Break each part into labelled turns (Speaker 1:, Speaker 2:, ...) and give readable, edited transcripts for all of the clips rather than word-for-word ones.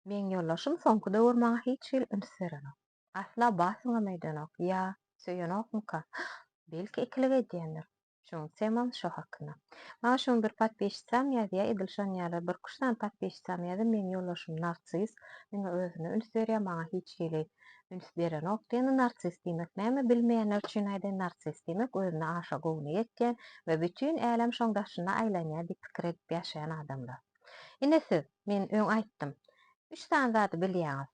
Speaker 1: Men ýollaşym soňky döwür maňa hiç hil üns berenok. Asla basmaýdanok ýa söýenokmyka? Belki ikilige edýändir. Şuňsem şo hakynda. Maňa şoň bir patbeşsem ýa-da edilşen ýaly bir kuşdan patbeşsem ýa-da men ýollaşym narsis, meňe özüne üns berýär, maňa hiç hili üns berenok. Diýende narsis diýmek näme bilmeýänler üçin aýda narsis diýmek özüne aşa gowuna ýetgen we bütün äläm şoňdaşyna aýlanýar diýip pikir edip ýaşaýan adamlar. Ine siz, men öň aýtdym. 3 tane zady bilýäňiz.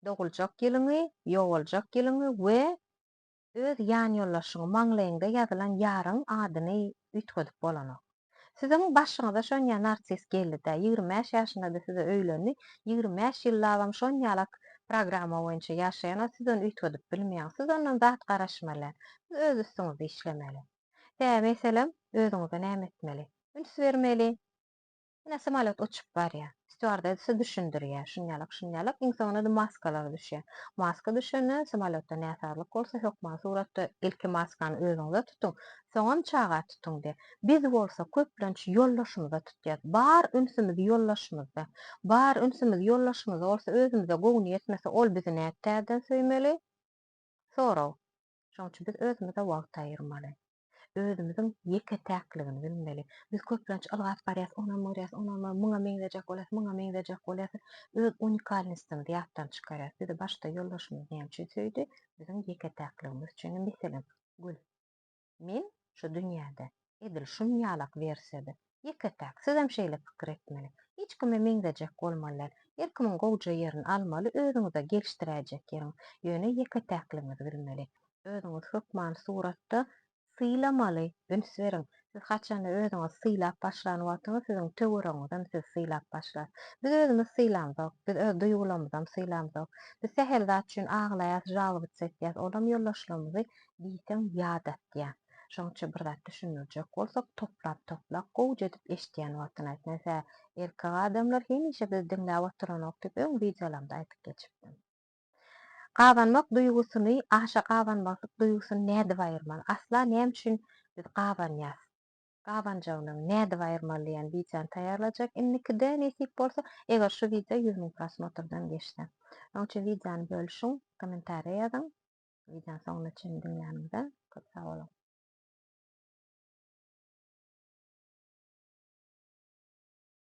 Speaker 1: Dogulajak ýylyňy, ýowaljak ýylyňy we öz ýan ýollaşyňy maňlaýynda ýazylan ýaryň adyny üýtgedip bolanok. Siziň başyňyza şon ýa narsis geldi-de 25 ýaşynda da size öýlendi, 25 ýyllabam şon ýalak programa boýunça ýaşaýan, siz onu üýtgedip bilmeýäňiz. Siz ondan zat garaşmaly, siz öz üstüňizde işlemeli. Meselem, özüňize näme etmeli? Üns bermeli. Ine samolyot uçup barýar. Stewardessa düşündirýär. Şunýalyk, iň soňuna da maskalar düşýär. Maska düşene samolyotda näsarlyk bolsa hökman suratda ilki maskany özüňizde tutuň. Soňam çaga tutuň diýer. Biz bolsa köplenç ýollaşymyza tutýar. Bar ünsimiz ýollaşymyzda. Bar ünsimiz ýollaşymyzda bolsa özümize gowun ýetmese ol bizi nädäden söýmeli? Sorag. Şoň üçin biz özümize wagt aýyrmaly. Özümiziň ýeke-täkligini bilmeli. Biz köplenç ylgap barýas, onam muňa meňdejek bolas, öz unikalnysdyňyzy ýatdan çykarýas. Bizi başda ýoldaşymyz näme üçin söýdi? Biziň ýeke-täkligimiz üçin. Meselem, Gül, men şu dünýäde edil şum ýalak bersedi. Ýeke-täk, siz hem şeýle pikir etmeli. Hiç kime meňdejek bolmalylar. Herkimiň gowja ýerini almaly, özüňize gelişdiräjek ýeriň ýöne ýeke-täkliginizi bilmeli. Özüňiz hökman suratda sylamaly, üns beriň. Siz haçan özüňiz sylap başlanyp atýňyz, siziň töwereňizem siz sylap başlar. Biz özümiz sylamzok, biz öz duýgularymyzdan sylamzok. Biz sähel zat üçin aglaýas, jalbyt çekýäs, olam ýollaşlarymyzy diýsem ýad etýär. Şoň üçin bir zat düşünürjek bolsak, toplap gowja edip eşdýän wagtyna aýtmasa, erkek adamlar hemişe biz diňläp oturanok diýip öň videolarymda aýtyp geçipdim. Gabanmak duýgusyny, aşa gabanmaklyk duýgusyny nädip aýyrmaly? Asla näme üçin biz gabanýas? Gabanjagynyň nädip aýyrmaly diýen taýýarlajak. Inniki-de nesip bolsa, eger şu video 100 000 prosmotrdan geçse. Onuň üçin videony bölüşiň, kommentariýa ýazyň. Videoň soňuna çendiňizde. Çok sag bolun.